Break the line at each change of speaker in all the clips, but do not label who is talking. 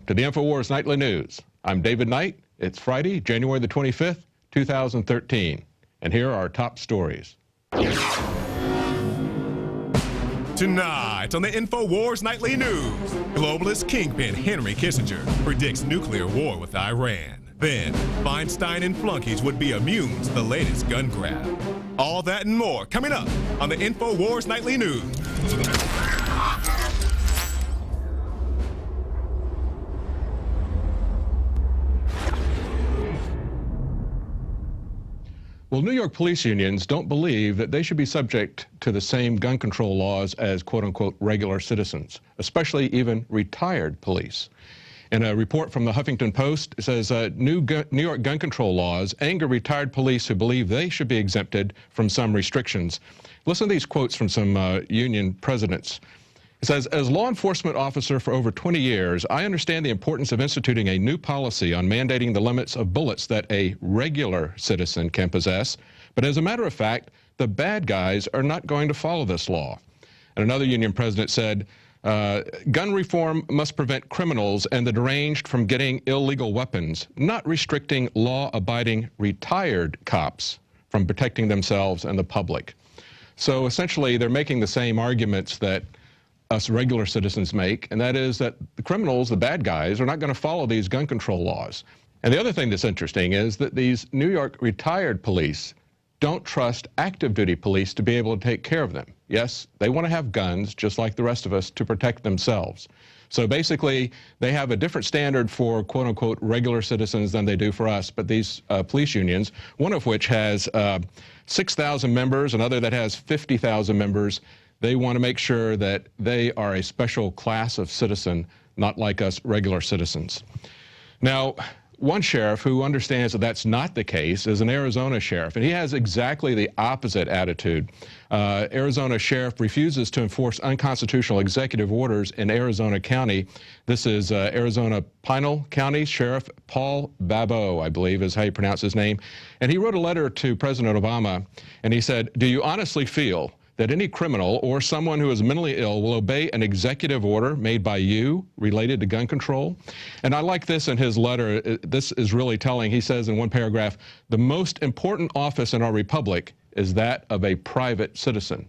to the Infowars Nightly News. I'm David Knight. It's Friday, January the 25th, 2013. And here are our top stories.
Tonight on the Infowars Nightly News, globalist kingpin Henry Kissinger predicts nuclear war with Iran. Then, Feinstein and flunkies would be immune to the latest gun grab. All that and more coming up on the Infowars Nightly News.
Well, New York police unions don't believe that they should be subject to the same gun control laws as quote-unquote regular citizens, especially even retired police. In a report from the Huffington Post, it says New York gun control laws anger retired police who believe they should be exempted from some restrictions. Listen to these quotes from some union presidents. It says, as law enforcement officer for over 20 years, I understand the importance of instituting a new policy on mandating the limits of bullets that a regular citizen can possess. But as a matter of fact, the bad guys are not going to follow this law. And another union president said, gun reform must prevent criminals and the deranged from getting illegal weapons, not restricting law-abiding retired cops from protecting themselves and the public. So essentially, they're making the same arguments that us regular citizens make, and that is that the criminals, the bad guys, are not going to follow these gun control laws. And the other thing that's interesting is that these New York retired police don't trust active duty police to be able to take care of them. Yes, they want to have guns, just like the rest of us, to protect themselves. So basically, they have a different standard for quote-unquote regular citizens than they do for us. But these police unions, one of which has 6,000 members, another that has 50,000 members, they want to make sure that they are a special class of citizen, not like us regular citizens. Now, one sheriff who understands that that's not the case is an Arizona sheriff, and he has exactly the opposite attitude. Arizona sheriff refuses to enforce unconstitutional executive orders in Arizona County. This is Arizona Pinal County Sheriff Paul Babbo, I believe is how you pronounce his name. And he wrote a letter to President Obama, and he said, do you honestly feel that any criminal or someone who is mentally ill will obey an executive order made by you related to gun control? And I like this in his letter. This is really telling. He says in one paragraph, the most important office in our republic is that of a private citizen.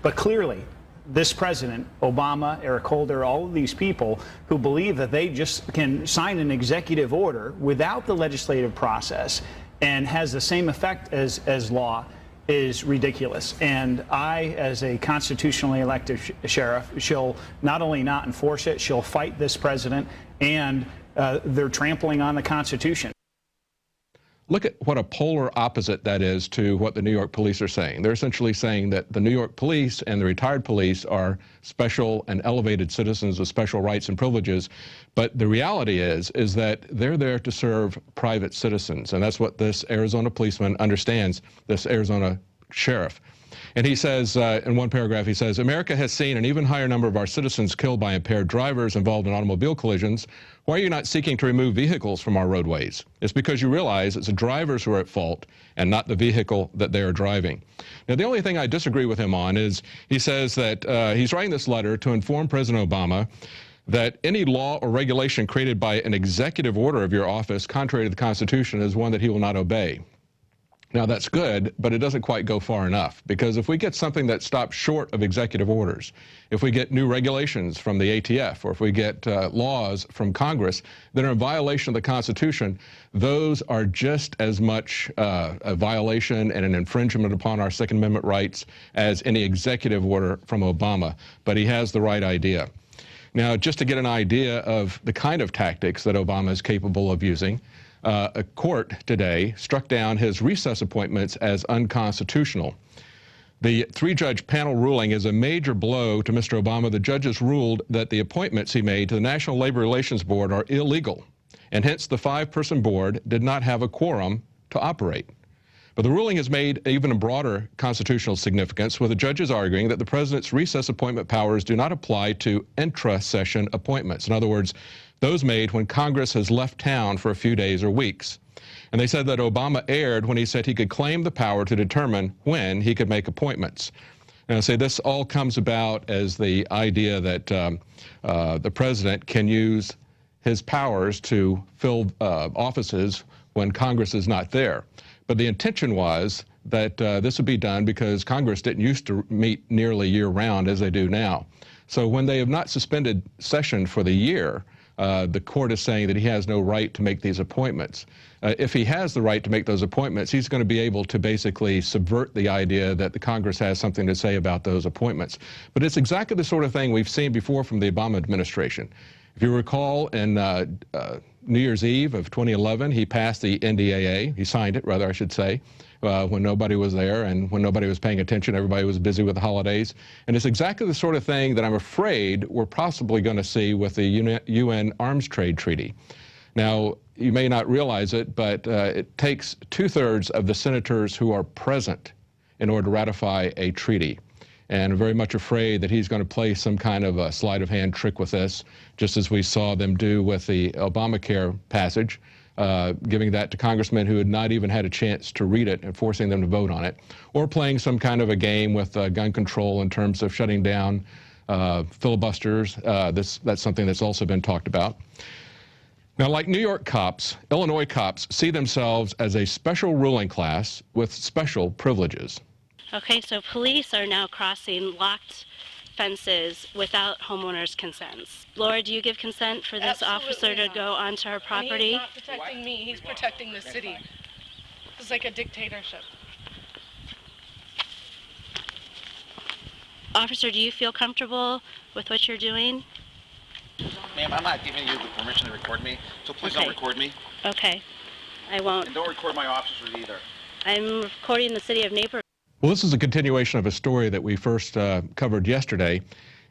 But clearly, this president, Obama, Eric Holder, all of these people who believe that they just can sign an executive order without the legislative process and has the same effect as law is ridiculous. And I, as a constitutionally elected sheriff, shall not only not enforce it, she'll fight this president, and they're trampling on the Constitution.
Look at what a polar opposite that is to what the New York police are saying. They're essentially saying that the New York police and the retired police are special and elevated citizens with special rights and privileges. But the reality is that they're there to serve private citizens. And that's what this Arizona policeman understands, this Arizona sheriff. And he says, in one paragraph, he says, America has seen an even higher number of our citizens killed by impaired drivers involved in automobile collisions. Why are you not seeking to remove vehicles from our roadways? It's because you realize it's the drivers who are at fault and not the vehicle that they are driving. Now, the only thing I disagree with him on is he says that he's writing this letter to inform President Obama that any law or regulation created by an executive order of your office contrary to the Constitution is one that he will not obey. Now, that's good, but it doesn't quite go far enough, because if we get something that stops short of executive orders, if we get new regulations from the ATF, or if we get laws from Congress that are in violation of the Constitution, those are just as much a violation and an infringement upon our Second Amendment rights as any executive order from Obama. But he has the right idea. Now, just to get an idea of the kind of tactics that Obama is capable of using, a court today struck down his recess appointments as unconstitutional. The three-judge panel ruling is a major blow to Mr. Obama. The judges ruled that the appointments he made to the National Labor Relations Board are illegal, and hence the five-person board did not have a quorum to operate. But the ruling has made even a broader constitutional significance, with the judges arguing that the president's recess appointment powers do not apply to intra-session appointments. In other words, those made when Congress has left town for a few days or weeks. And they said that Obama erred when he said he could claim the power to determine when he could make appointments. And I say this all comes about as the idea that the president can use his powers to fill offices when Congress is not there. But the intention was that this would be done because Congress didn't used to meet nearly year-round as they do now. So when they have not suspended session for the year, the court is saying that he has no right to make these appointments. If he has the right to make those appointments, he's going to be able to basically subvert the idea that the Congress has something to say about those appointments. But it's exactly the sort of thing we've seen before from the Obama administration. If you recall, in New Year's Eve of 2011, he passed the NDAA. He signed it, rather, I should say, when nobody was there and when nobody was paying attention. Everybody was busy with the holidays. And it's exactly the sort of thing that I'm afraid we're possibly going to see with the UN Arms Trade Treaty. Now, you may not realize it, but it takes 2/3 of the senators who are present in order to ratify a treaty. And I'm very much afraid that he's going to play some kind of a sleight of hand trick with this, just as we saw them do with the Obamacare passage, giving that to congressmen who had not even had a chance to read it and forcing them to vote on it, or playing some kind of a game with gun control in terms of shutting down filibusters. That's something that's also been talked about. Now, like New York cops, Illinois cops see themselves as a special ruling class with special privileges.
Okay, so police are now crossing locked fences without homeowners' consents. Laura, do you give consent for this officer to go onto her property?
He's not protecting me, he's protecting the city. This is like a dictatorship.
Officer, do you feel comfortable with what you're doing?
Ma'am, I'm not giving you the permission to record me, so please don't record me.
Okay, I won't.
And don't record my officers either.
I'm recording the city of Naperville.
Well, this is a continuation of a story that we first covered yesterday.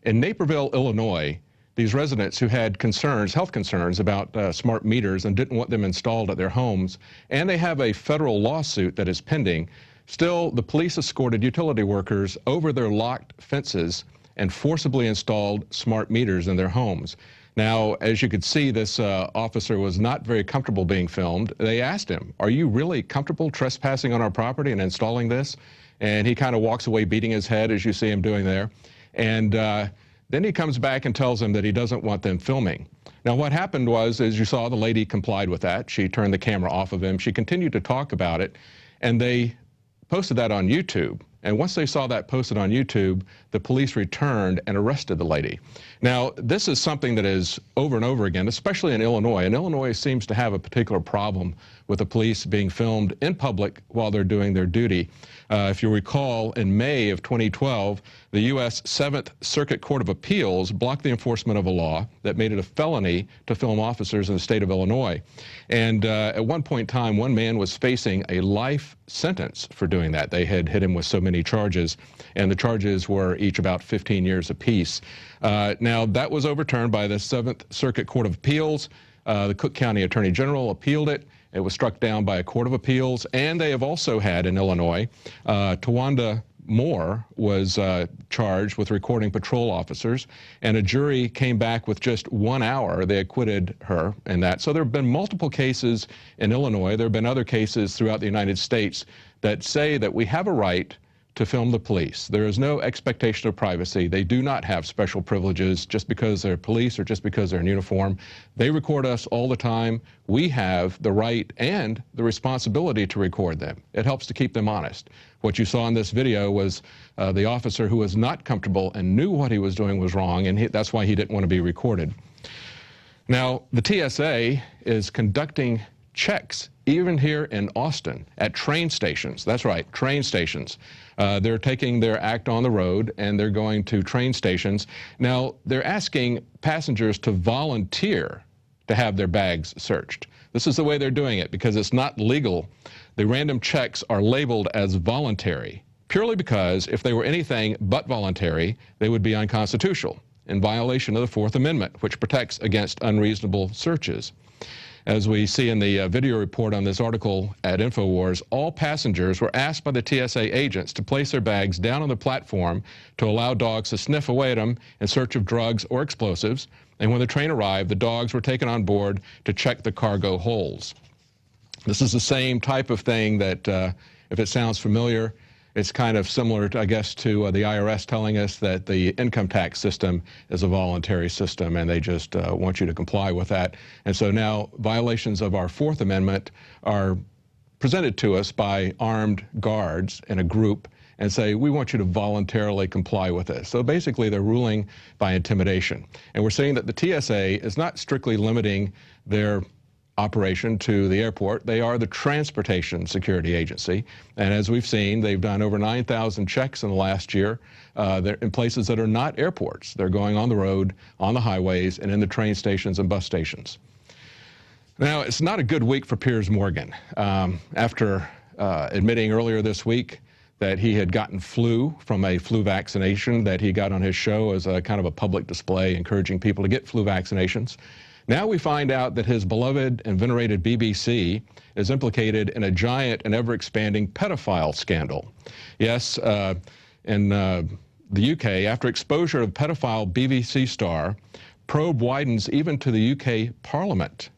In Naperville, Illinois, these residents who had concerns, health concerns about smart meters and didn't want them installed at their homes, and they have a federal lawsuit that is pending. Still, the police escorted utility workers over their locked fences and forcibly installed smart meters in their homes. Now, as you could see, this officer was not very comfortable being filmed. They asked him, "Are you really comfortable trespassing on our property and installing this?" And he kind of walks away beating his head, as you see him doing there. And then he comes back and tells them that he doesn't want them filming. Now, what happened was, as you saw, the lady complied with that. She turned the camera off of him. She continued to talk about it, and they posted that on YouTube. And once they saw that posted on YouTube, the police returned and arrested the lady. Now, this is something that is over and over again, especially in Illinois. And Illinois seems to have a particular problem with the police being filmed in public while they're doing their duty. If you recall, in May of 2012, the U.S. 7th Circuit Court of Appeals blocked the enforcement of a law that made it a felony to film officers in the state of Illinois. And at one point in time, one man was facing a life sentence for doing that. They had hit him with so many charges, and the charges were each about 15 years apiece. Now, that was overturned by the 7th Circuit Court of Appeals. The Cook County Attorney General appealed it. It was struck down by a court of appeals, and they have also had in Illinois, Tawanda Moore was charged with recording patrol officers, and a jury came back with just 1 hour. They acquitted her in that. So there have been multiple cases in Illinois. There have been other cases throughout the United States that say that we have a right to film the police. There is no expectation of privacy. They do not have special privileges just because they're police or just because they're in uniform. They record us all the time. We have the right and the responsibility to record them. It helps to keep them honest. What you saw in this video was the officer who was not comfortable and knew what he was doing was wrong, and that's why he didn't want to be recorded. Now, the T.S.A. is conducting checks, even here in Austin, at train stations. That's right, train stations. They're taking their act on the road, and they're going to train stations. Now, they're asking passengers to volunteer to have their bags searched. This is the way they're doing it because it's not legal. The random checks are labeled as voluntary, purely because if they were anything but voluntary, they would be unconstitutional, in violation of the Fourth Amendment, which protects against unreasonable searches. As we see in the video report on this article at Infowars, all passengers were asked by the T.S.A. agents to place their bags down on the platform to allow dogs to sniff away at them in search of drugs or explosives. And when the train arrived, the dogs were taken on board to check the cargo holds. This is the same type of thing that, if it sounds familiar, It's kind of similar, I guess, to the IRS telling us that the income tax system is a voluntary system and they just want you to comply with that. And so now violations of our Fourth Amendment are presented to us by armed guards in a group and say, we want you to voluntarily comply with this. So basically they're ruling by intimidation. And we're saying that the T.S.A. is not strictly limiting their operation to the airport. They are the Transportation Security Agency. And as we've seen, they've done over 9,000 checks in the last year. They're in places that are not airports. They're going on the road, on the highways, and in the train stations and bus stations. Now, it's not a good week for Piers Morgan. After admitting earlier this week that he had gotten flu from a flu vaccination that he got on his show as a kind of a public display encouraging people to get flu vaccinations. Now we find out that his beloved and venerated BBC is implicated in a giant and ever-expanding pedophile scandal. Yes, in the UK, after exposure of pedophile BBC star, probe widens even to the UK Parliament.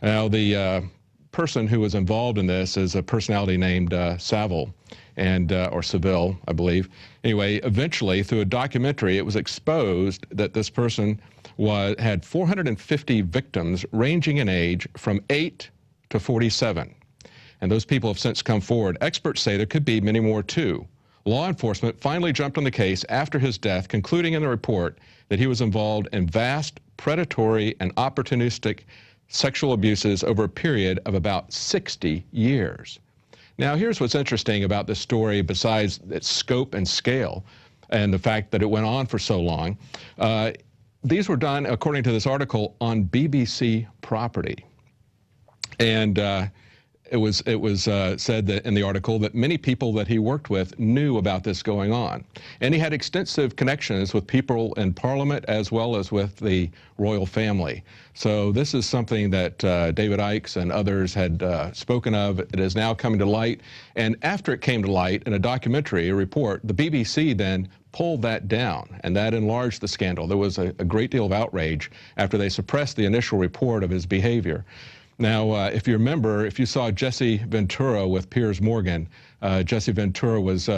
Now, the person who was involved in this is a personality named Saville, or Seville, I believe. Anyway, eventually, through a documentary, it was exposed that this person had 450 victims ranging in age from 8 to 47. And those people have since come forward. Experts say there could be many more too. Law enforcement finally jumped on the case after his death, concluding in the report that he was involved in vast, predatory, and opportunistic sexual abuses over a period of about 60 years. Now, here's what's interesting about this story, besides its scope and scale and the fact that it went on for so long. These were done, according to this article, on BBC property. And it was said that in the article that many people that he worked with knew about this going on. And he had extensive connections with people in Parliament as well as with the royal family. So this is something that David Icke and others had spoken of. It is now coming to light. And after it came to light in a documentary, a report, the BBC then pulled that down, and that enlarged the scandal. There was a great deal of outrage after they suppressed the initial report of his behavior. Now, if you remember, if you saw Jesse Ventura with Piers Morgan, Jesse Ventura was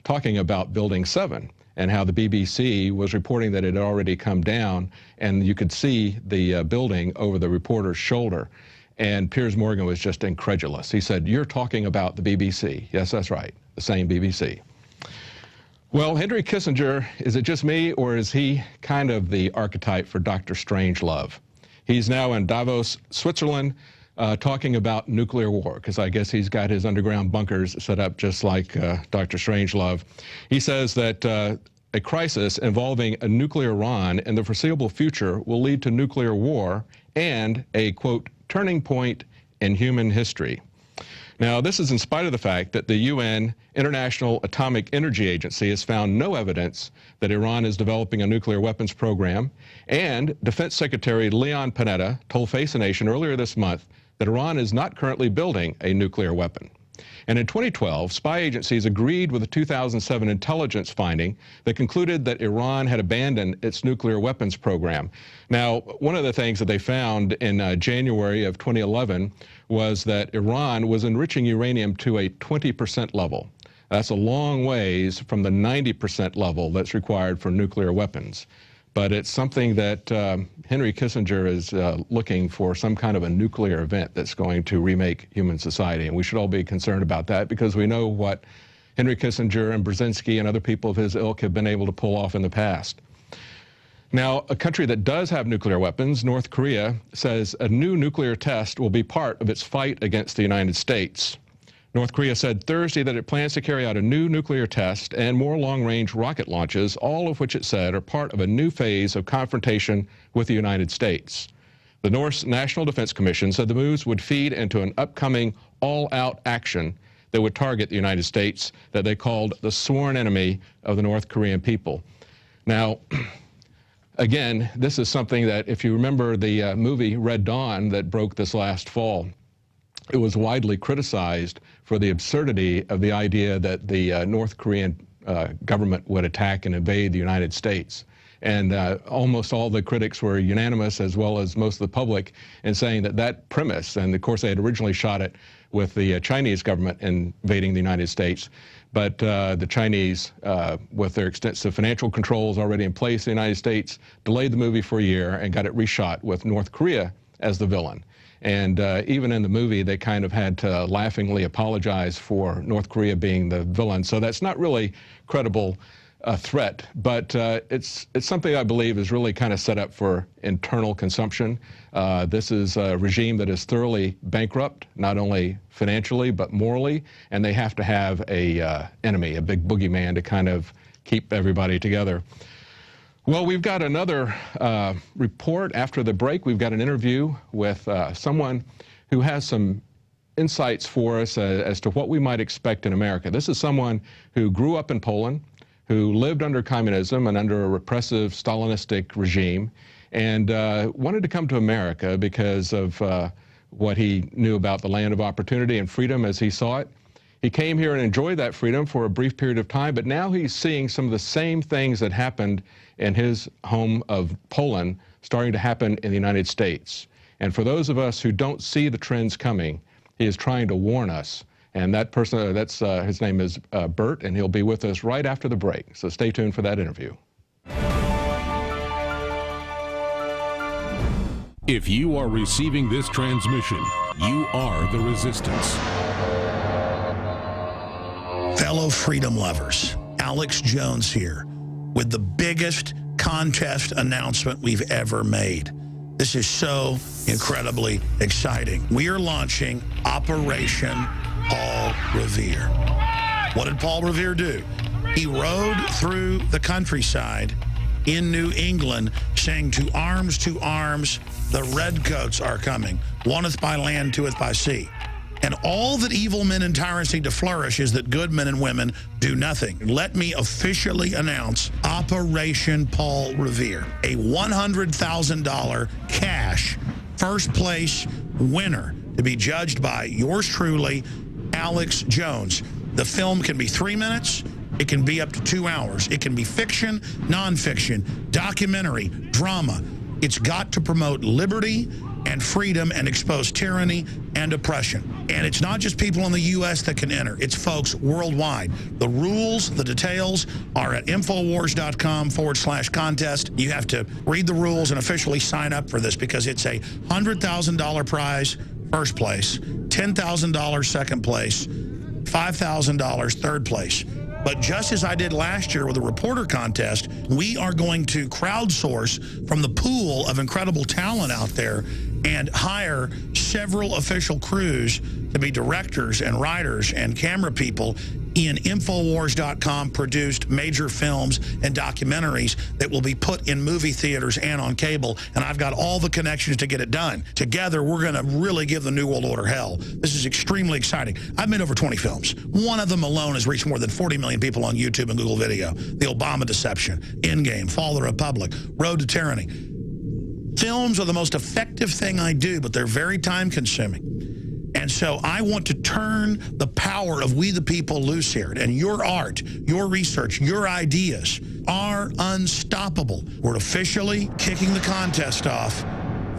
talking about Building 7 and how the BBC was reporting that it had already come down, and you could see the building over the reporter's shoulder. And Piers Morgan was just incredulous. He said, "You're talking about the BBC." Yes, that's right, the same BBC. Well, Henry Kissinger, is it just me, or is he kind of the archetype for Dr. Strangelove? He's now in Davos, Switzerland, talking about nuclear war, because I guess he's got his underground bunkers set up just like Dr. Strangelove. He says that a crisis involving a nuclear Iran in the foreseeable future will lead to nuclear war and a, quote, turning point in human history. Now, this is in spite of the fact that the UN International Atomic Energy Agency has found no evidence that Iran is developing a nuclear weapons program, and Defense Secretary Leon Panetta told Face the Nation earlier this month that Iran is not currently building a nuclear weapon. And in 2012, spy agencies agreed with the 2007 intelligence finding that concluded that Iran had abandoned its nuclear weapons program. Now, one of the things that they found in January of 2011 was that Iran was enriching uranium to a 20% level. That's a long ways from the 90% level that's required for nuclear weapons. But it's something that Henry Kissinger is looking for, some kind of a nuclear event that's going to remake human society. And we should all be concerned about that, because we know what Henry Kissinger and Brzezinski and other people of his ilk have been able to pull off in the past. Now, a country that does have nuclear weapons, North Korea, says a new nuclear test will be part of its fight against the United States. North Korea said Thursday that it plans to carry out a new nuclear test and more long-range rocket launches, all of which it said are part of a new phase of confrontation with the United States. The North's National Defense Commission said the moves would feed into an upcoming all-out action that would target the United States, that they called the sworn enemy of the North Korean people. Now, again, this is something that, if you remember the movie Red Dawn that broke this last fall, it was widely criticized for the absurdity of the idea that the North Korean government would attack and invade the United States. And almost all the critics were unanimous, as well as most of the public, in saying that that premise, and of course they had originally shot it with the Chinese government invading the United States, but the Chinese, with their extensive financial controls already in place in the United States, delayed the movie for a year and got it reshot with North Korea as the villain. And even in the movie, they kind of had to laughingly apologize for North Korea being the villain. So that's not really credible threat, but it's something I believe is really kind of set up for internal consumption. This is a regime that is thoroughly bankrupt, not only financially, but morally, and they have to have a enemy, a big boogeyman to kind of keep everybody together. Well, we've got another report after the break. We've got an interview with someone who has some insights for us as to what we might expect in America. This is someone who grew up in Poland, who lived under communism and under a repressive Stalinistic regime, and wanted to come to America because of what he knew about the land of opportunity and freedom as he saw it. He came here and enjoyed that freedom for a brief period of time, but now he's seeing some of the same things that happened in his home of Poland starting to happen in the United States. And for those of us who don't see the trends coming, he is trying to warn us. And that person, his name is Bert, and he'll be with us right after the break. So stay tuned for that interview.
If you are receiving this transmission, you are the resistance.
Fellow freedom lovers, Alex Jones here with the biggest contest announcement we've ever made. This is so incredibly exciting. We are launching Operation Paul Revere. What did Paul Revere do? He rode through the countryside in New England saying, to arms, the redcoats are coming. Oneth by land, twoeth by sea. And all that evil men and tyrants need to flourish is that good men and women do nothing. Let me officially announce Operation Paul Revere, a $100,000 cash first place winner to be judged by yours truly, Alex Jones. The film can be 3 minutes. It can be up to 2 hours. It can be fiction, nonfiction, documentary, drama. It's got to promote liberty and freedom and expose tyranny and oppression. And it's not just people in the U.S. that can enter. It's folks worldwide. The rules, the details are at Infowars.com/contest. You have to read the rules and officially sign up for this because it's a $100,000 prize first place, $10,000 second place, $5,000 third place. But just as I did last year with the reporter contest, we are going to crowdsource from the pool of incredible talent out there and hire several official crews to be directors and writers and camera people in Infowars.com produced major films and documentaries that will be put in movie theaters and on cable. And I've got all the connections to get it done. Together, we're going to really give the New World Order hell. This is extremely exciting. I've made over 20 films. One of them alone has reached more than 40 million people on YouTube and Google Video. The Obama Deception, Endgame, Fall of the Republic, Road to Tyranny. Films are the most effective thing I do, but they're very time-consuming. And so I want to turn the power of we the people loose here. And your art, your research, your ideas are unstoppable. We're officially kicking the contest off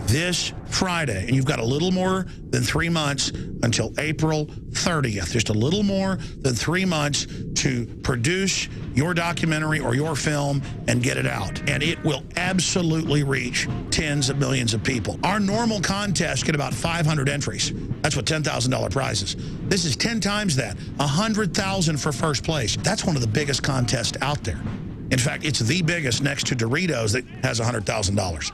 this Friday. And you've got a little more than 3 months until April 30th. Just a little more than 3 months to produce your documentary or your film and get it out. And it will absolutely reach tens of millions of people. Our normal contest get about 500 entries. That's what $10,000 prize is. This is 10 times that. $100,000 for first place. That's one of the biggest contests out there. In fact, it's the biggest next to Doritos that has $100,000.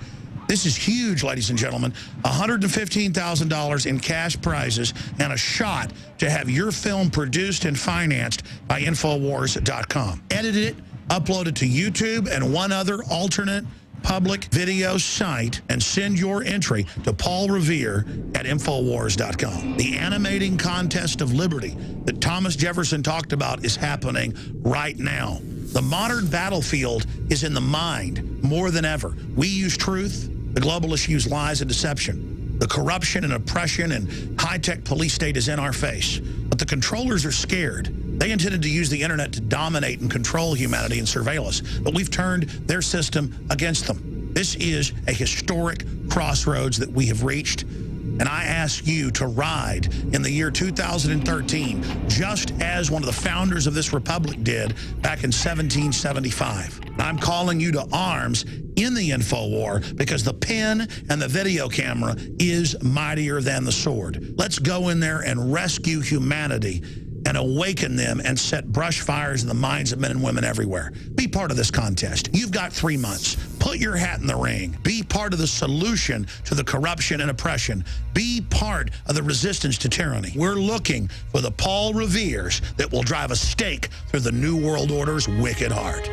This is huge, ladies and gentlemen. $115,000 in cash prizes and a shot to have your film produced and financed by Infowars.com. Edit it, upload it to YouTube and one other alternate public video site, and send your entry to Paul Revere at Infowars.com. The animating contest of liberty that Thomas Jefferson talked about is happening right now. The modern battlefield is in the mind more than ever. We use truth. The globalists use lies and deception. The corruption and oppression and high-tech police state is in our face. But the controllers are scared. They intended to use the internet to dominate and control humanity and surveil us, but we've turned their system against them. This is a historic crossroads that we have reached, and I ask you to ride in the year 2013, just as one of the founders of this republic did back in 1775. I'm calling you to arms in the InfoWar because the pen and the video camera is mightier than the sword. Let's go in there and rescue humanity and awaken them and set brush fires in the minds of men and women everywhere. Be part of this contest. You've got 3 months. Put your hat in the ring. Be part of the solution to the corruption and oppression. Be part of the resistance to tyranny. We're looking for the Paul Reveres that will drive a stake through the New World Order's wicked heart.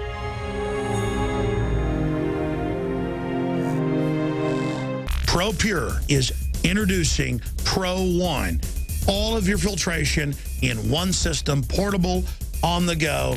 ProPure is introducing Pro One. All of your filtration in one system, portable, on the go.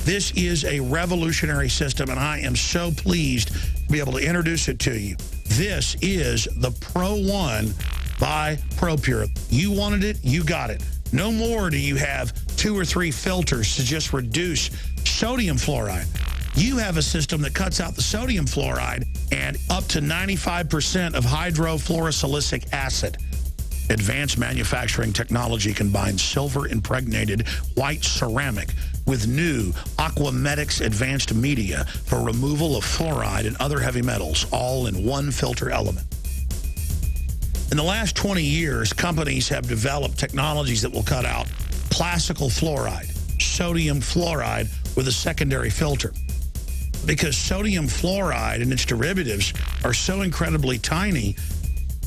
This is a revolutionary system, and I am so pleased to be able to introduce it to you. This is the Pro One by ProPure. You wanted it, you got it. No more do you have 2 or 3 filters to just reduce sodium fluoride. You have a system that cuts out the sodium fluoride and up to 95% of hydrofluorosilicic acid. Advanced manufacturing technology combines silver-impregnated white ceramic with new Aquamedics advanced media for removal of fluoride and other heavy metals, all in one filter element. In the last 20 years, companies have developed technologies that will cut out classical fluoride, sodium fluoride with a secondary filter. Because sodium fluoride and its derivatives are so incredibly tiny,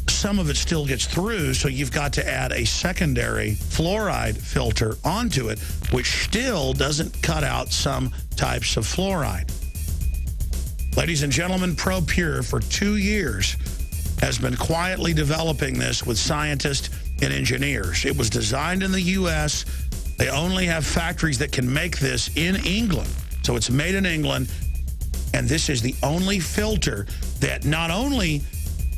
some of it still gets through, so you've got to add a secondary fluoride filter onto it, which still doesn't cut out some types of fluoride. Ladies and gentlemen, ProPure for 2 years has been quietly developing this with scientists and engineers. It was designed in the U.S. They only have factories that can make this in England. So it's made in England, and this is the only filter that not only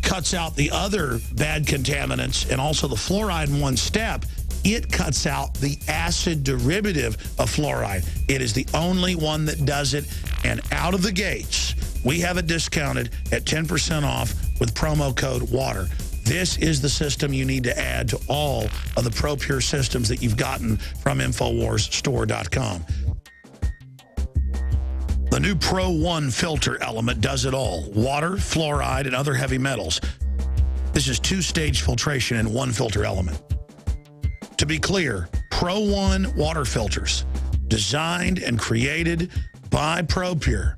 cuts out the other bad contaminants and also the fluoride in one step, it cuts out the acid derivative of fluoride. It is the only one that does it, and out of the gates, we have it discounted at 10% off with promo code WATER. This is the system you need to add to all of the ProPure systems that you've gotten from InfoWarsStore.com. The new Pro One filter element does it all. Water, fluoride, and other heavy metals. This is 2-stage filtration in one filter element. To be clear, Pro One water filters, designed and created by ProPure,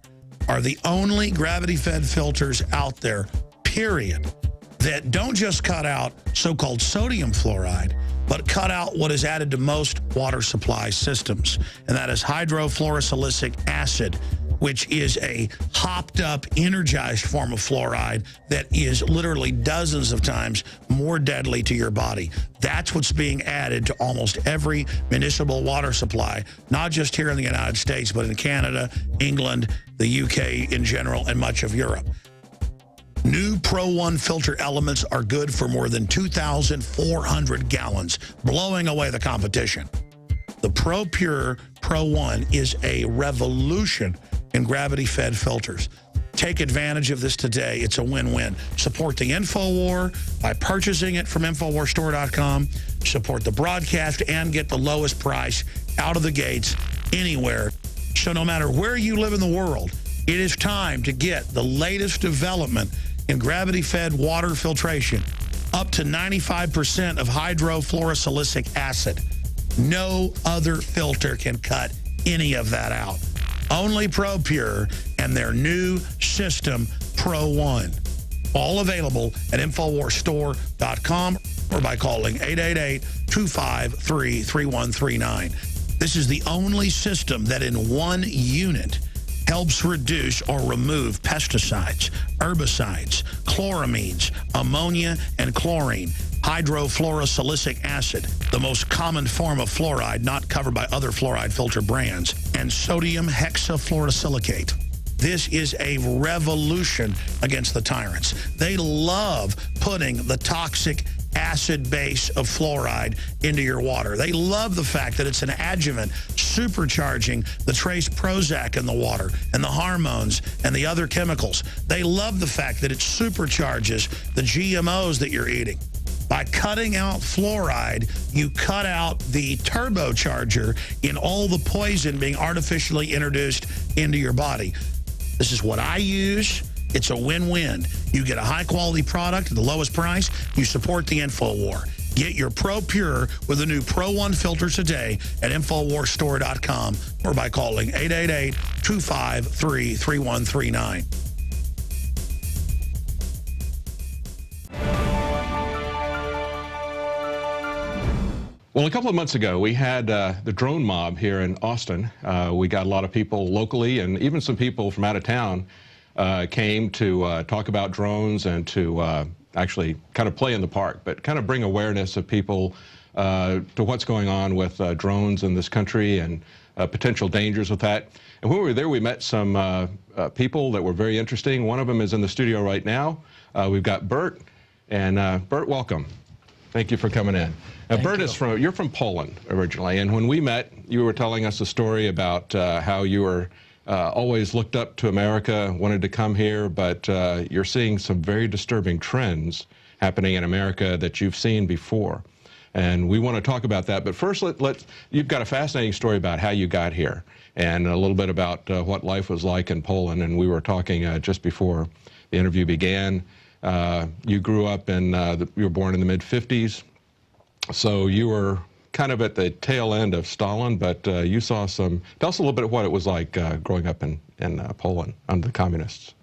are the only gravity-fed filters out there, period, that don't just cut out so-called sodium fluoride, but cut out what is added to most water supply systems, and that is hydrofluorosilicic acid, which is a hopped-up, energized form of fluoride that is literally dozens of times more deadly to your body. That's what's being added to almost every municipal water supply, not just here in the United States, but in Canada, England, the UK in general, and much of Europe. New Pro One filter elements are good for more than 2,400 gallons, blowing away the competition. The ProPure Pro One is a revolution in gravity-fed filters. Take advantage of this today. It's a win-win. Support the InfoWar by purchasing it from InfoWarsStore.com. Support the broadcast and get the lowest price out of the gates anywhere. So no matter where you live in the world, it is time to get the latest development in gravity-fed water filtration, up to 95% of hydrofluorosilicic acid. No other filter can cut any of that out. Only ProPure and their new system, Pro One. All available at InfoWarsStore.com or by calling 888-253-3139. This is the only system that in one unit helps reduce or remove pesticides, herbicides, chloramines, ammonia, and chlorine, hydrofluorosilicic acid, the most common form of fluoride not covered by other fluoride filter brands, and sodium hexafluorosilicate. This is a revolution against the tyrants. They love putting the toxic acid base of fluoride into your water. They love the fact that it's an adjuvant supercharging the trace Prozac in the water and the hormones and the other chemicals. They love the fact that it supercharges the GMOs that you're eating. By cutting out fluoride, you cut out the turbocharger in all the poison being artificially introduced into your body. This is what I use. It's a win-win. You get a high-quality product at the lowest price. You support the InfoWar. Get your Pro Pure with the new Pro 1 filter today at InfoWarsStore.com or by calling 888-253-3139.
Well, a couple of months ago, we had the drone mob here in Austin. We got a lot of people locally and even some people from out of town came to talk about drones and to actually kind of play in the park, but kind of bring awareness of people to what's going on with drones in this country and potential dangers with that. And when we were there, we met some people that were very interesting. One of them is in the studio right now. We've got Bert. And Bert, welcome. Thank you for coming in. Now, Bert is you're from Poland originally, and when we met, you were telling us a story about how you were always looked up to America, wanted to come here, but you're seeing some very disturbing trends happening in America that you've seen before. And we want to talk about that. But first, you've got a fascinating story about how you got here and a little bit about what life was like in Poland. And we were talking just before the interview began. You grew up in, you were born in the mid-50s. So you were kind of at the tail end of Stalin, but you saw some. Tell us a little bit of what it was like growing up in Poland under the communists.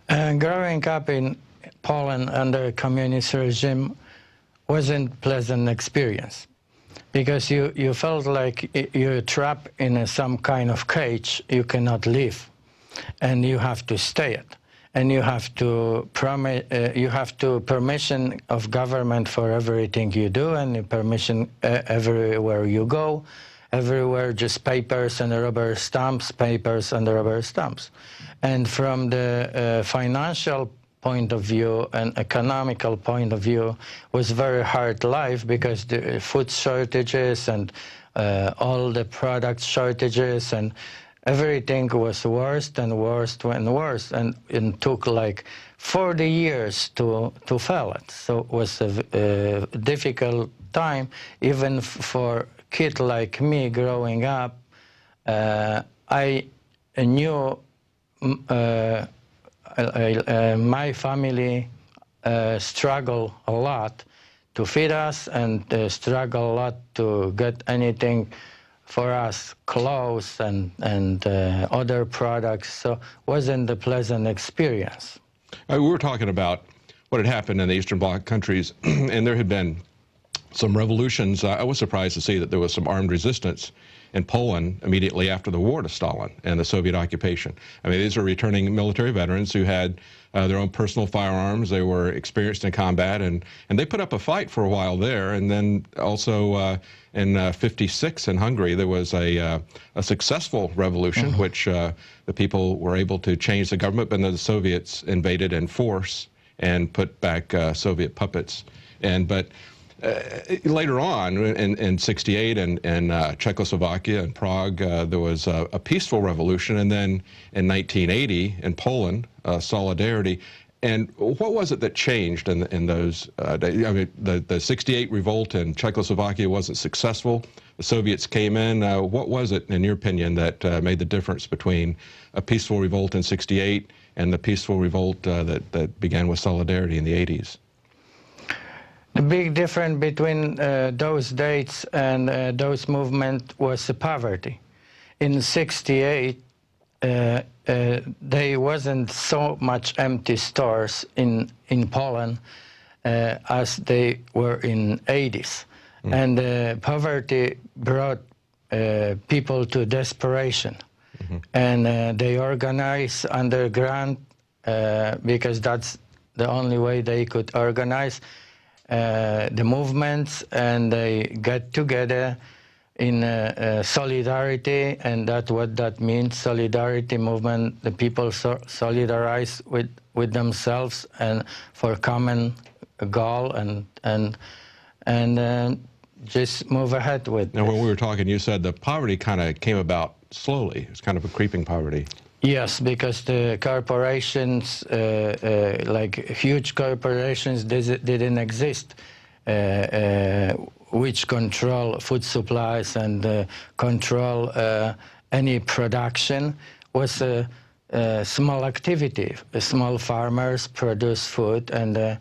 Growing up in Poland under communist regime wasn't a pleasant experience because you felt like you're trapped in some kind of cage you cannot leave, and you have to stay it. And you have to permission of government for everything you do, and permission everywhere you go, everywhere just papers and rubber stamps, papers and rubber stamps. And from the financial point of view and economical point of view, was very hard life because the food shortages and all the product shortages and everything was worse and worse and worse, and it took like 40 years to fill it. So it was a difficult time, even for a kid like me growing up. I knew my family struggled a lot to feed us and struggle a lot to get anything for us, clothes and other products, so wasn't a pleasant experience.
We were talking about what had happened in the Eastern Bloc countries, and there had been some revolutions. I was surprised to see that there was some armed resistance in Poland immediately after the war to Stalin and the Soviet occupation. I mean, these are returning military veterans who had their own personal firearms. They were experienced in combat, and they put up a fight for a while there. And then also in '56 in Hungary, there was a successful revolution, which the people were able to change the government, but then the Soviets invaded in force and put back Soviet puppets. But later on, in '68 in Czechoslovakia and Prague, there was a peaceful revolution, and then in 1980 in Poland, Solidarity. And what was it that changed in those days? I mean, the '68 revolt in Czechoslovakia wasn't successful. The Soviets came in. What was it, in your opinion, that made the difference between a peaceful revolt in '68 and the peaceful revolt that began with Solidarity in the '80s?
The big difference between those dates and those movements was the poverty. In '68, there wasn't so much empty stores in Poland as they were in '80s. And poverty brought people to desperation. And they organized underground because that's the only way they could organize the movements, and they get together in solidarity, and that's what that means, solidarity movement. The people solidarize with themselves and for common goal and just move ahead with.
Now, when we were talking, you said the poverty kind of came about slowly. It's kind of a creeping poverty.
Yes, because the corporations, like huge corporations, didn't exist, which control food supplies and control any production. Was a small activity. Small farmers produce food and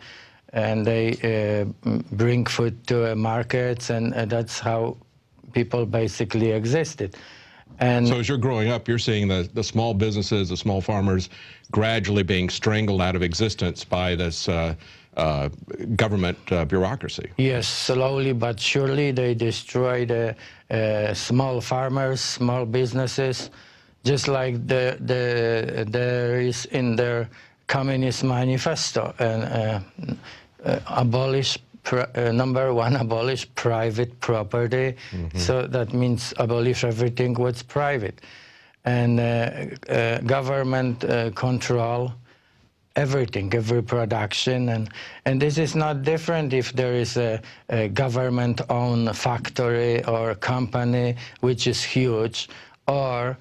they bring food to markets, and that's how people basically existed. And
so as you're growing up, you're seeing the small businesses, the small farmers, gradually being strangled out of existence by this government bureaucracy.
Yes, slowly but surely they destroy the small farmers, small businesses, just like there is in their Communist Manifesto. And number one, abolish private property. So that means abolish everything what's private. And government control everything, every production. And this is not different if there is a government-owned factory or company which is huge, or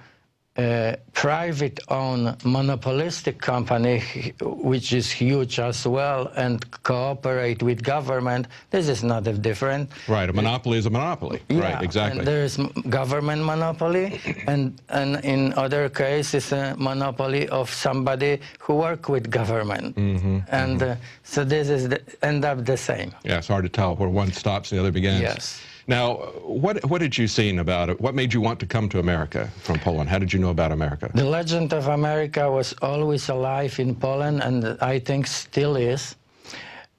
private-owned monopolistic company which is huge as well and cooperate with government. This is not different.
Right, a monopoly is a monopoly.
Yeah,
right, exactly.
And there is government monopoly, and in other cases a monopoly of somebody who work with government. So this is end up the same.
Yeah, it's hard to tell where one stops and the other begins.
Yes.
Now, what did you see about it? What made you want to come to America from Poland? How did you know about America?
The legend of America was always alive in Poland, and I think still is.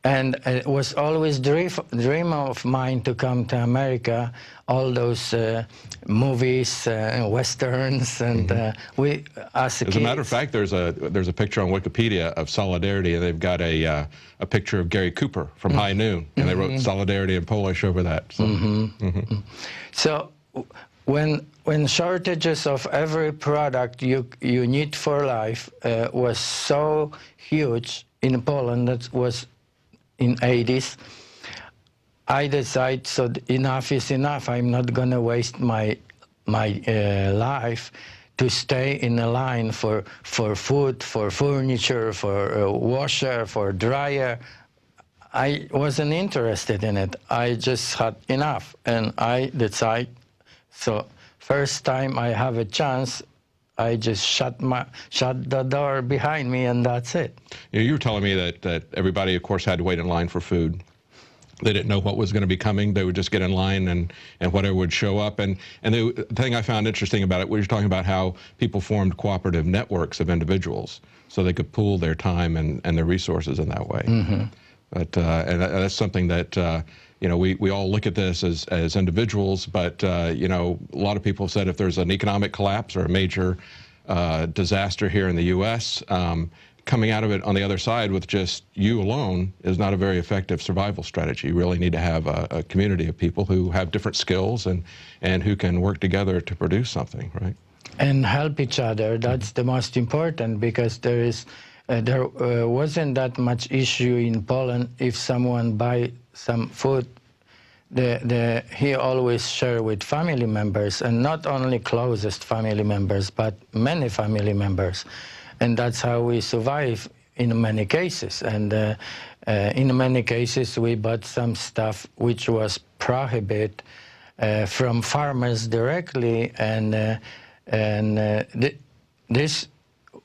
And it was always dream of mine to come to America. All those movies, westerns, and we as
a matter of fact, there's a picture on Wikipedia of Solidarity, and they've got a picture of Gary Cooper from High Noon, and they wrote Solidarity in Polish over that. So,
so when shortages of every product you need for life was so huge in Poland, that was in 80s, I decided, so enough is enough. I'm not going to waste my life to stay in a line for food, for furniture, for washer, for dryer. I wasn't interested in it. I just had enough, and I decided, so first time I have a chance, I just shut the door behind me, and that's it.
You were telling me that everybody, of course, had to wait in line for food. They didn't know what was going to be coming. They would just get in line and whatever would show up. And the thing I found interesting about it, we were talking about how people formed cooperative networks of individuals so they could pool their time and their resources in that way. But, and that's something that, we all look at this as individuals, but, a lot of people said if there's an economic collapse or a major disaster here in the U.S., coming out of it on the other side with just you alone is not a very effective survival strategy. You really need to have a community of people who have different skills and who can work together to produce something, right?
And help each other. That's the most important, because there wasn't that much issue in Poland. If someone buy some food, he always share with family members, and not only closest family members, but many family members. And that's how we survive in many cases. And in many cases, we bought some stuff which was prohibited from farmers directly, and this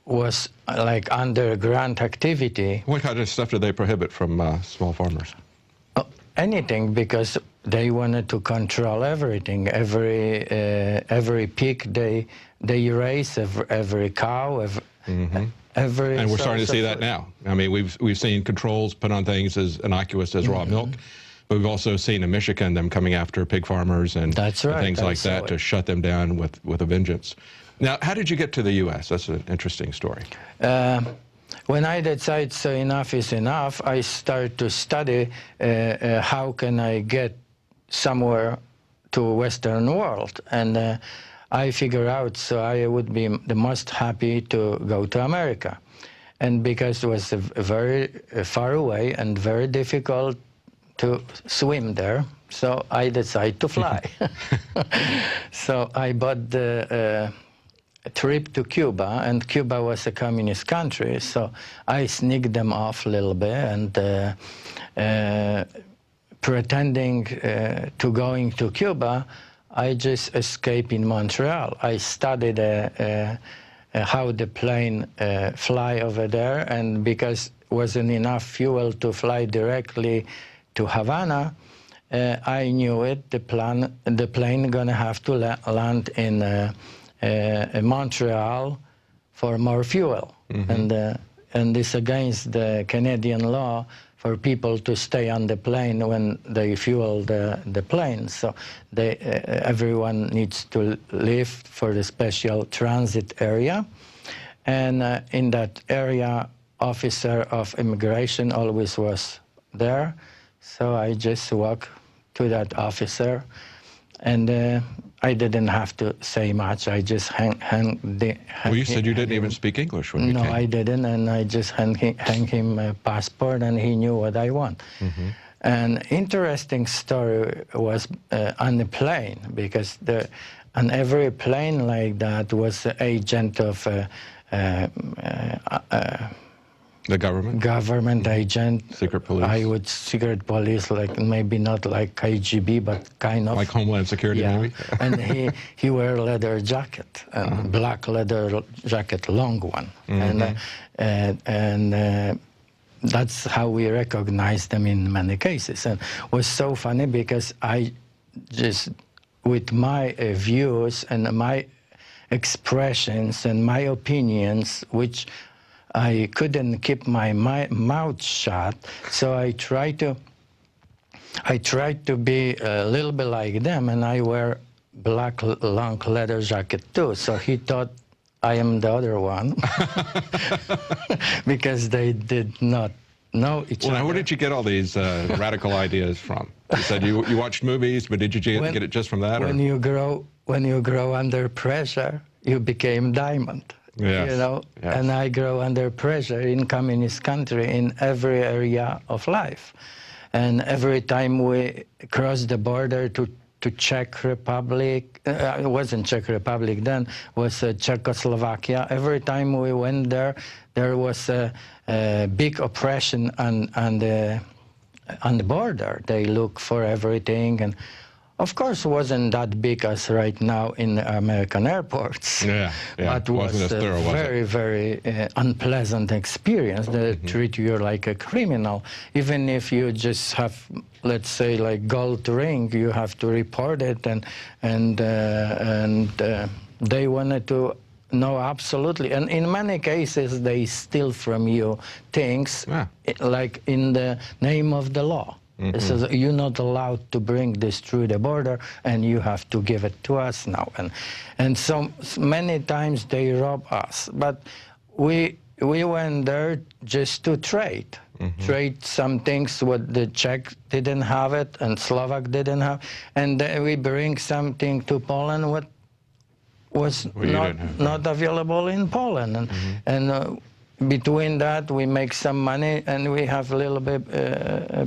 was like underground activity.
What kind of stuff did they prohibit from small farmers?
Anything, because they wanted to control everything. Every pig they raise, every cow,
and we're starting to see that now. I mean, we've seen controls put on things as innocuous as raw milk, but we've also seen in Michigan them coming after pig farmers and things like that to shut them down with a vengeance. Now, how did you get to the U.S.? That's an interesting story.
When I decided so enough is enough, I started to study how can I get somewhere to Western world, and I figured out so I would be the most happy to go to America. and because it was very far away and very difficult to swim there, so I decided to fly. So I bought the trip to Cuba, and Cuba was a communist country, so I sneaked them off a little bit, and pretending to going to Cuba, I just escaped in Montreal. I studied how the plane fly over there, and because wasn't enough fuel to fly directly to Havana, I knew it. The plane gonna have to land in Montreal for more fuel, and this against the Canadian law for people to stay on the plane when they fuel the plane. So everyone needs to leave for the special transit area. And in that area, officer of immigration always was there. So I just walked to that officer, and I didn't have to say much. I just
Well, you said you didn't even speak English when you came.
No, I didn't, and I just hung him a passport, and he knew what I want. An interesting story was on the plane, because on every plane like that was an agent of
the government?
Government agent.
Secret police?
Secret police, like maybe not like KGB, but kind of.
Like Homeland Security, maybe?
And he wear leather jacket, black leather jacket, long one. And that's how we recognize them in many cases. And it was so funny because I just, with my views and my expressions and my opinions, which I couldn't keep my mouth shut, so I tried to be a little bit like them, and I wear black long leather jacket too. So he thought I am the other one, because they did not know each other.
Well, now, where did you get all these radical ideas from? You said you watched movies, but did you get it just from that?
When you grow under pressure, you became diamond.
Yes.
You know, and I grow under pressure in communist country in every area of life. And every time we crossed the border to Czech Republic, it wasn't Czech Republic then, was Czechoslovakia. Every time we went there, there was a big oppression on the border. They look for everything, and of course, it wasn't that big as right now in American airports. But it was a very, very unpleasant experience. They treat you like a criminal. Even if you just have, let's say, like gold ring, you have to report it, and they wanted to know absolutely. And in many cases, they steal from you things, like in the name of the law. So you're not allowed to bring this through the border, and you have to give it to us now. And so many times they rob us. But we went there just to trade. Trade some things what the Czech didn't have it and Slovak didn't have. And then we bring something to Poland what was not available in Poland. And between that, we make some money, and we have a little bit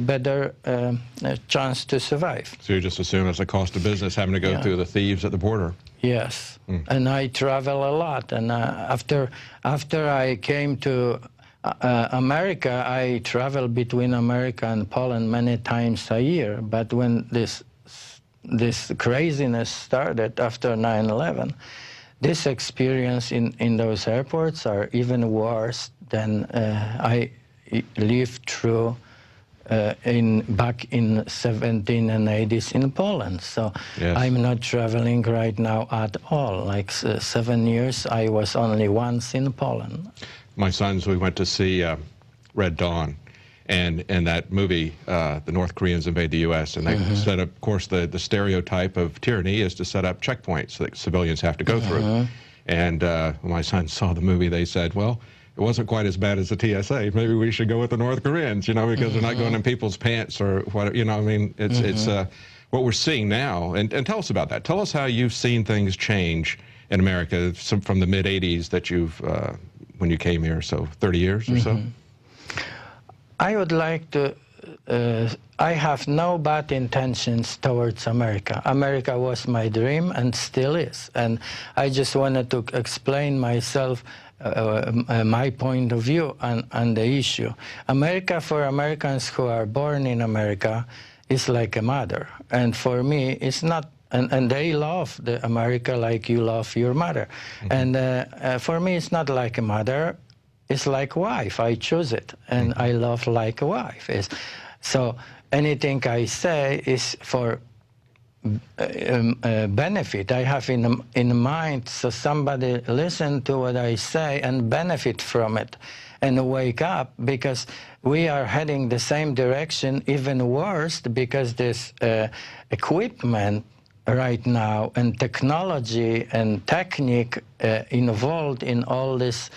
better chance to survive.
So you just assume it's a cost of business having to go through the thieves at the border?
Yes, and I travel a lot. And after I came to America, I travel between America and Poland many times a year. But when this craziness started after 9/11, this experience in those airports are even worse than I lived through back in 17 and 80s in Poland. So I'm not traveling right now at all. Like 7 years, I was only once in Poland.
My sons, we went to see Red Dawn. And in that movie, the North Koreans invade the U.S., and they set up, of course, the stereotype of tyranny is to set up checkpoints that civilians have to go through. And when my sons saw the movie, they said, well, it wasn't quite as bad as the T.S.A. Maybe we should go with the North Koreans, you know, because they're not going in people's pants or what, you know, I mean, it's what we're seeing now. And tell us about that. Tell us how you've seen things change in America from the mid-'80s that you've when you came here, so 30 years or so?
I would like to, I have no bad intentions towards America. America was my dream and still is. And I just wanted to explain myself, my point of view on the issue. America, for Americans who are born in America, is like a mother. And for me, it's not, and they love the America like you love your mother. And for me, it's not like a mother. It's like a wife. I choose it, and I love like a wife. So anything I say is for benefit. I have in mind, so somebody listen to what I say and benefit from it and wake up, because we are heading the same direction, even worse, because this equipment right now and technology and technique involved in all this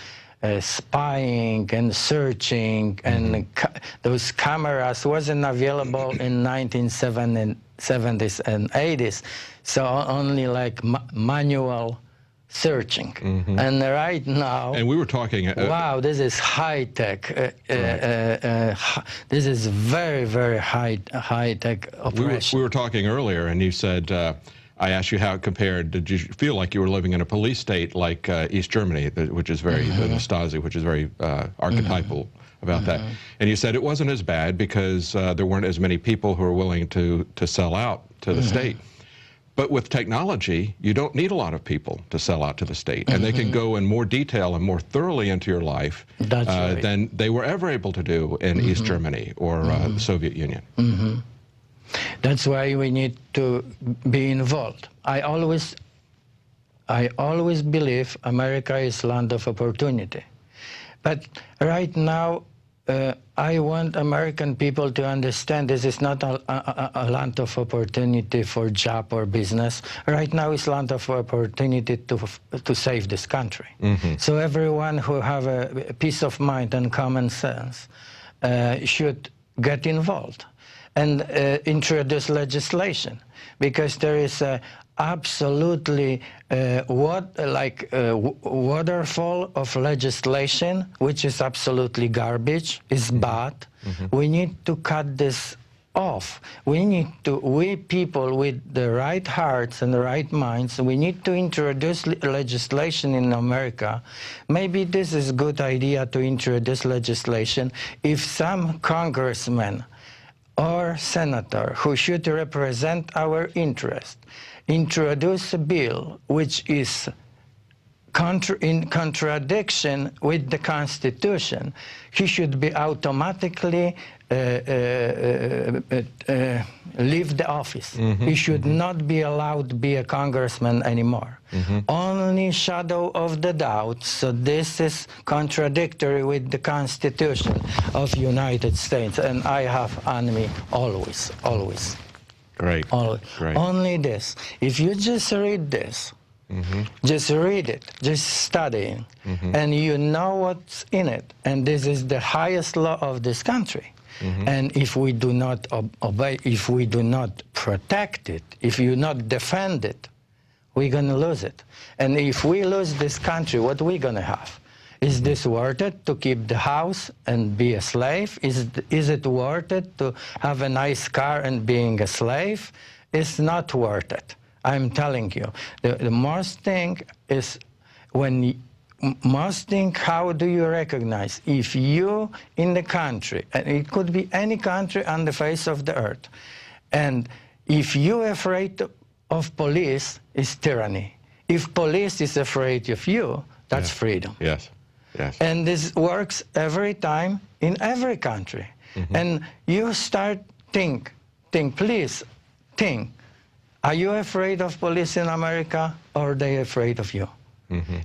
spying and searching, and those cameras wasn't available in 1970s and 80s, so only like manual searching. And right now,
and we were talking,
wow, this is high tech. This is very, very high tech operation.
We were talking earlier, and you said, I asked you how it compared. Did you feel like you were living in a police state like East Germany, which is very, the Stasi, which is very archetypal about that? And you said it wasn't as bad because there weren't as many people who were willing to sell out to the state. But with technology, you don't need a lot of people to sell out to the state, and they can go in more detail and more thoroughly into your life than they were ever able to do in East Germany or the Soviet Union.
That's why we need to be involved. I always believe America is land of opportunity. But right now, I want American people to understand this is not a land of opportunity for job or business. Right now, it's land of opportunity to save this country. So everyone who have a peace of mind and common sense should get involved and introduce legislation, because there is absolutely waterfall of legislation, which is absolutely garbage, is bad. We need to cut this off. We people with the right hearts and the right minds, we need to introduce legislation in America. Maybe this is a good idea to introduce legislation if some congressman or senator who should represent our interest introduce a bill which is in contradiction with the Constitution, he should be automatically leave the office. He should not be allowed to be a congressman anymore. Only shadow of the doubt, so this is contradictory with the Constitution of United States, and I have on me always.
Great. Great.
Only this. If you just read this, just read it, just study it, and you know what's in it, and this is the highest law of this country. And if we do not obey, if we do not protect it, if you not defend it, we're going to lose it. And if we lose this country, what are we going to have? Is this worth it to keep the house and be a slave? Is it worth it to have a nice car and being a slave? It's not worth it. I'm telling you. The most thing is how do you recognize if you in the country, and it could be any country on the face of the earth, and if you're afraid of police, it's tyranny. If police is afraid of you, that's freedom.
Yes.
And this works every time in every country. And you start please think, are you afraid of police in America, or are they afraid of you?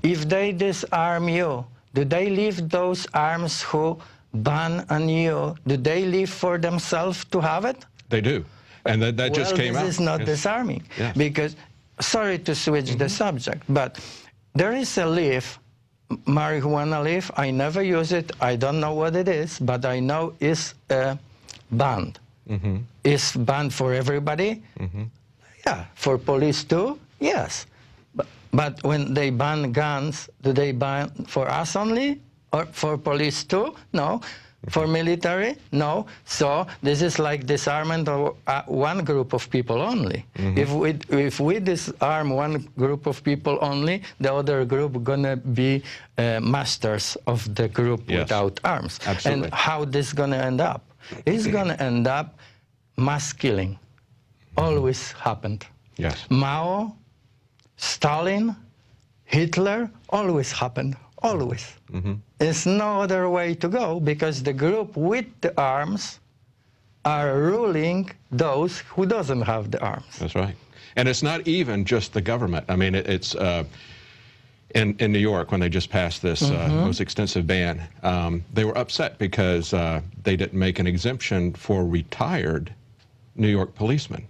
If they disarm you, do they leave those arms who ban on you? Do they leave for themselves to have it?
They do. And that just came out.
This is not disarming. Because, sorry to switch the subject, but there is a leaf, marijuana leaf. I never use it. I don't know what it is, but I know it's banned. It's banned for everybody. Yeah, for police too. Yes. But when they ban guns, do they ban for us only? Or for police too? No. For military? No. So this is like disarmament of one group of people only. If we disarm one group of people only, the other group gonna be masters of the group without arms.
Absolutely.
And how this gonna end up? It's gonna end up mass killing. Always happened.
Yes.
Mao, Stalin, Hitler, always happened. Always. There's no other way to go, because the group with the arms are ruling those who doesn't have the arms.
That's right. And it's not even just the government. I mean, it's in New York, when they just passed this most extensive ban, they were upset because they didn't make an exemption for retired New York policemen.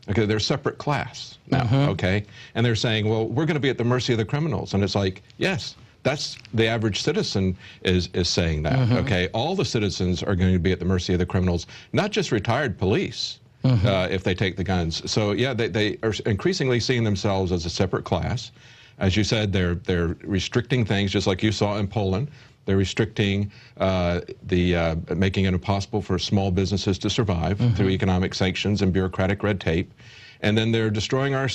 Okay, they're a separate class now, okay? And they're saying, well, we're going to be at the mercy of the criminals. And it's like, yes, that's the average citizen is saying that, okay? All the citizens are going to be at the mercy of the criminals, not just retired police, if they take the guns. So, yeah, they are increasingly seeing themselves as a separate class. As you said, they're restricting things, just like you saw in Poland. They're restricting making it impossible for small businesses to survive through economic sanctions and bureaucratic red tape. And then they're destroying our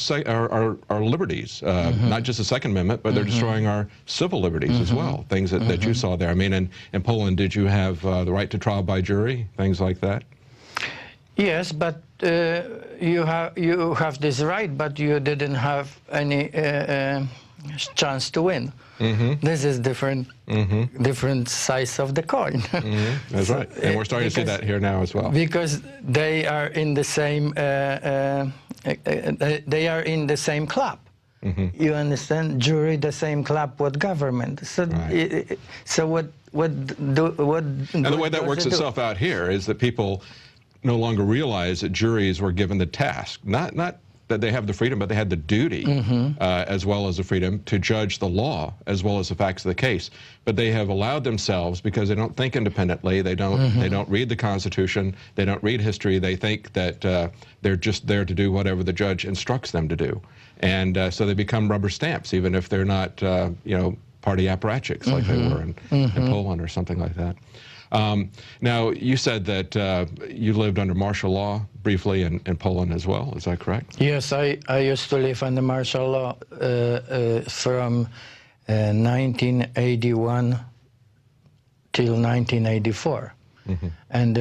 liberties, not just the Second Amendment, but they're destroying our civil liberties as well, things that you saw there. I mean, in Poland, did you have the right to trial by jury, things like that?
Yes, but you have this right, but you didn't have any chance to win. This is different size of the coin.
That's right, and we're starting to see that here now as well.
Because they are in the same club. You understand? Jury, the same club with government. So, so what? And
the way that works itself out here is that people no longer realize that juries were given the task, not that they have the freedom, but they had the duty, as well as the freedom, to judge the law as well as the facts of the case. But they have allowed themselves, because they don't think independently, they don't read the Constitution, they don't read history, they think that they're just there to do whatever the judge instructs them to do. And so they become rubber stamps, even if they're not, you know, party apparatchiks like they were in Poland or something like that. Now, you said that you lived under martial law briefly in Poland as well. Is that correct?
Yes, I used to live under martial law from 1981 till 1984. And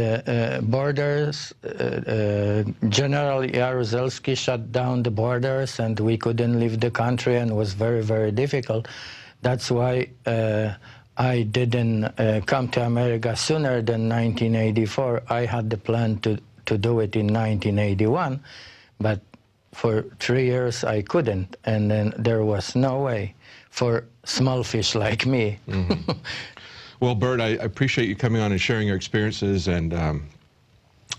borders, General Jaruzelski shut down the borders, and we couldn't leave the country, and it was very, very difficult. That's why I didn't come to America sooner than 1984. I had the plan to do it in 1981, but for 3 years I couldn't, and then there was no way for small fish like me.
Well, Bert, I appreciate you coming on and sharing your experiences, and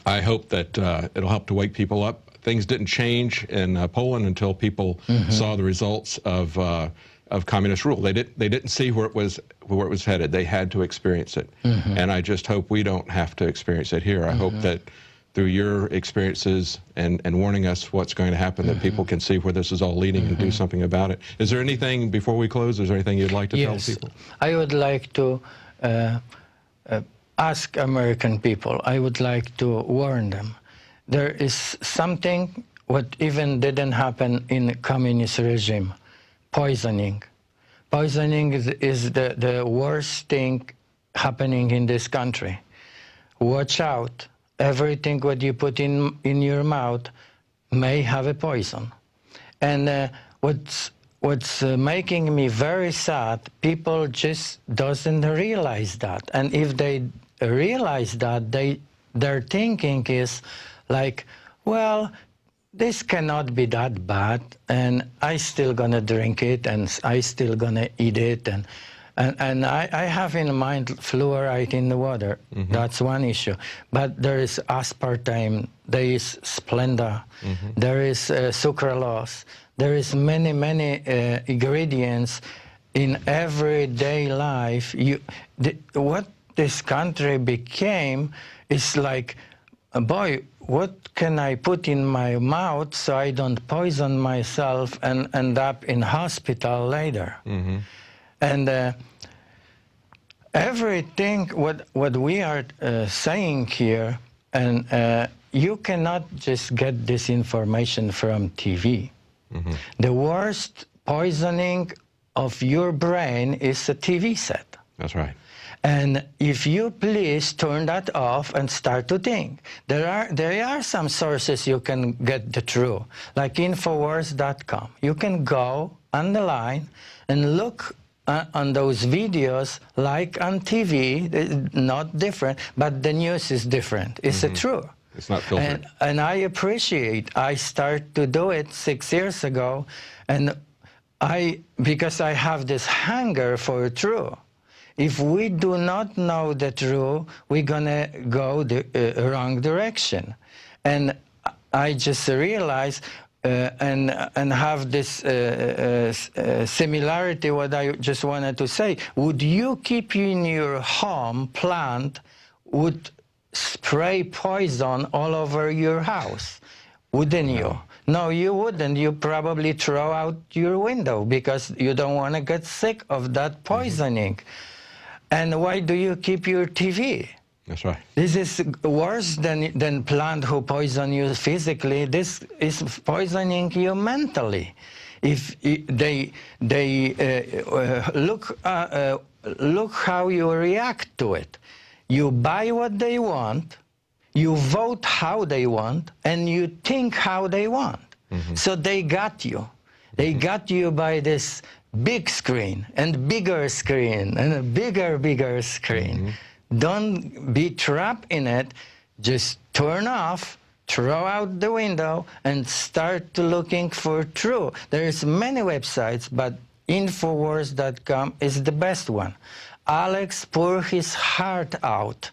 I hope that it'll help to wake people up. Things didn't change in Poland until people saw the results of communist rule. They didn't see where it was headed. They had to experience it, and I just hope we don't have to experience it here. I hope that through your experiences and warning us what's going to happen, that people can see where this is all leading and do something about it. Is there anything, before we close, is there anything you'd like to tell people?
I would like to ask American people, I would like to warn them. There is something what even didn't happen in communist regime. Poisoning. Poisoning is the worst thing happening in this country. Watch out. Everything what you put in your mouth may have a poison. And what's making me very sad, people just doesn't realize that. And if they realize that, their thinking is like, well, this cannot be that bad, and I still gonna drink it, and I still gonna eat it, and I have in mind fluoride in the water. That's one issue. But there is aspartame, there is Splenda, there is sucralose, there is many ingredients in everyday life. What this country became is like, boy, what can I put in my mouth so I don't poison myself and end up in hospital later? And everything what we are saying here, and you cannot just get this information from TV. Mm-hmm. The worst poisoning of your brain is a TV set.
That's right.
And if you please turn that off and start to think, there are some sources you can get the truth, like Infowars.com. You can go on the line and look on those videos like on TV, not different, but the news is different. It's the truth.
It's not filtered.
And I appreciate, I started to do it 6 years ago, and because I have this hunger for truth. If we do not know the truth, we're gonna go the wrong direction. And I just realized and have this similarity, what I just wanted to say. Would you keep in your home plant would spray poison all over your house? Wouldn't you? No, you wouldn't. You probably throw out your window because you don't want to get sick of that poisoning. And why do you keep your TV?
That's right.
This is worse than plant who poison you physically. This is poisoning you mentally. If they look how you react to it. You buy what they want, you vote how they want, and you think how they want. Mm-hmm. So they got you. They got you by this big screen and bigger screen and a bigger screen. Mm-hmm. Don't be trapped in it. Just turn off, throw out the window, and start looking for truth. There's many websites, but Infowars.com is the best one. Alex poured his heart out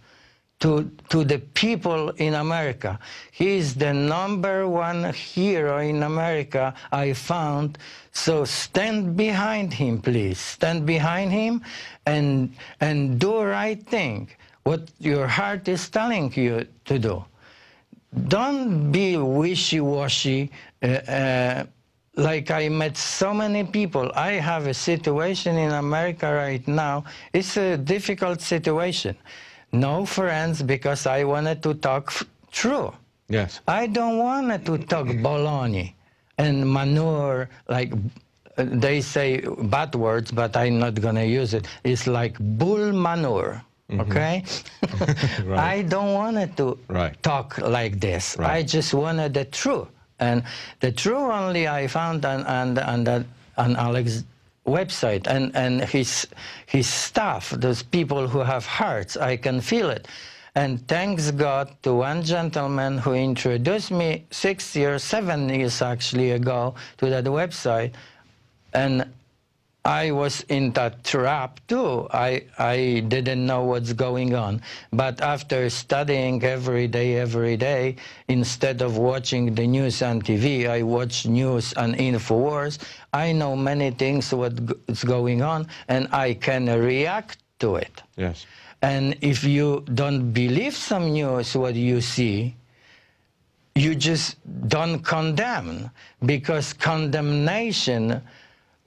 to the people in America. He is the #1 hero in America I found. So stand behind him, please. Stand behind him and do the right thing, what your heart is telling you to do. Don't be wishy-washy. Like I met so many people. I have a situation in America right now. It's a difficult situation. No friends because I wanted to talk true.
Yes.
I don't want to talk baloney and manure, like they say bad words, but I'm not going to use it. It's like bull manure, okay?
Right.
I don't want to talk like this.
Right.
I just wanted the truth. And the truth only I found on Alex's website and his staff, those people who have hearts, I can feel it. And thanks God to one gentleman who introduced me 7 years actually ago to that website. And I was in that trap too. I didn't know what's going on. But after studying every day, instead of watching the news on TV, I watch news on Infowars. I know many things what's going on, and I can react to it.
Yes.
And if you don't believe some news, what you see, you just don't condemn, because condemnation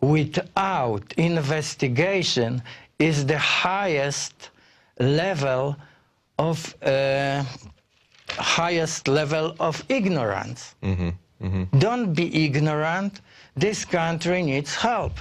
without investigation is the highest level of ignorance. Mm-hmm. Mm-hmm. Don't be ignorant. This country needs help.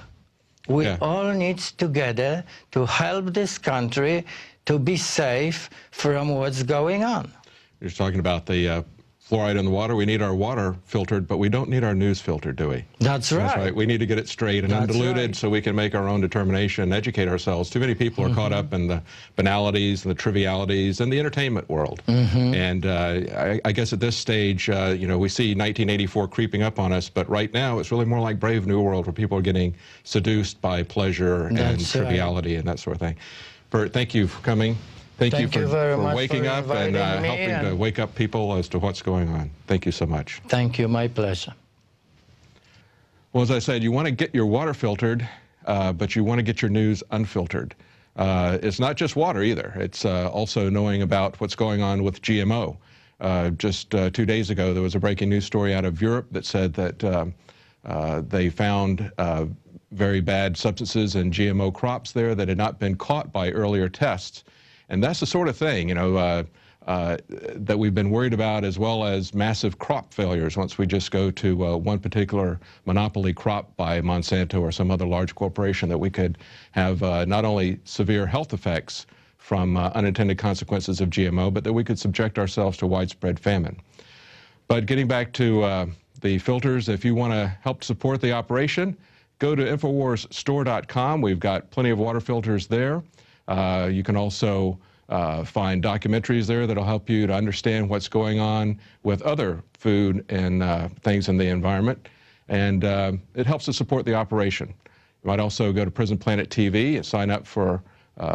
We all need together to help this country to be safe from what's going on.
You're talking about the fluoride in the water. We need our water filtered, but we don't need our news filtered, do we?
That's right.
That's right. We need to get it straight and undiluted so we can make our own determination and educate ourselves. Too many people are caught up in the banalities and the trivialities and the entertainment world. And I guess at this stage, you know, we see 1984 creeping up on us, but right now it's really more like Brave New World, where people are getting seduced by pleasure and triviality and that sort of thing. Bert, thank you for coming. Thank you for waking up and helping to wake up people as to what's going on. Thank you so much.
Thank you. My pleasure.
Well, as I said, you want to get your water filtered, but you want to get your news unfiltered. It's not just water either. It's also knowing about what's going on with GMO. Just 2 days ago, there was a breaking news story out of Europe that said that they found very bad substances in GMO crops there that had not been caught by earlier tests. And that's the sort of thing, that we've been worried about, as well as massive crop failures once we just go to one particular monopoly crop by Monsanto or some other large corporation, that we could have not only severe health effects from unintended consequences of GMO, but that we could subject ourselves to widespread famine. But getting back to the filters, if you want to help support the operation, go to InfoWarsStore.com. We've got plenty of water filters there. You can also find documentaries there that'll help you to understand what's going on with other food and things in the environment. And it helps to support the operation. You might also go to Prison Planet TV and sign up for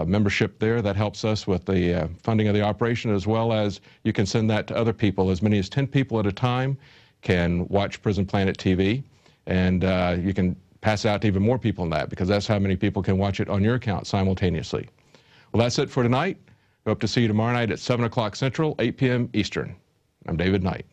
membership there. That helps us with the funding of the operation, as well as you can send that to other people. As many as 10 people at a time can watch Prison Planet TV, and you can pass out to even more people than that, because that's how many people can watch it on your account simultaneously. Well, that's it for tonight. We hope to see you tomorrow night at 7 o'clock Central, 8 p.m. Eastern. I'm David Knight.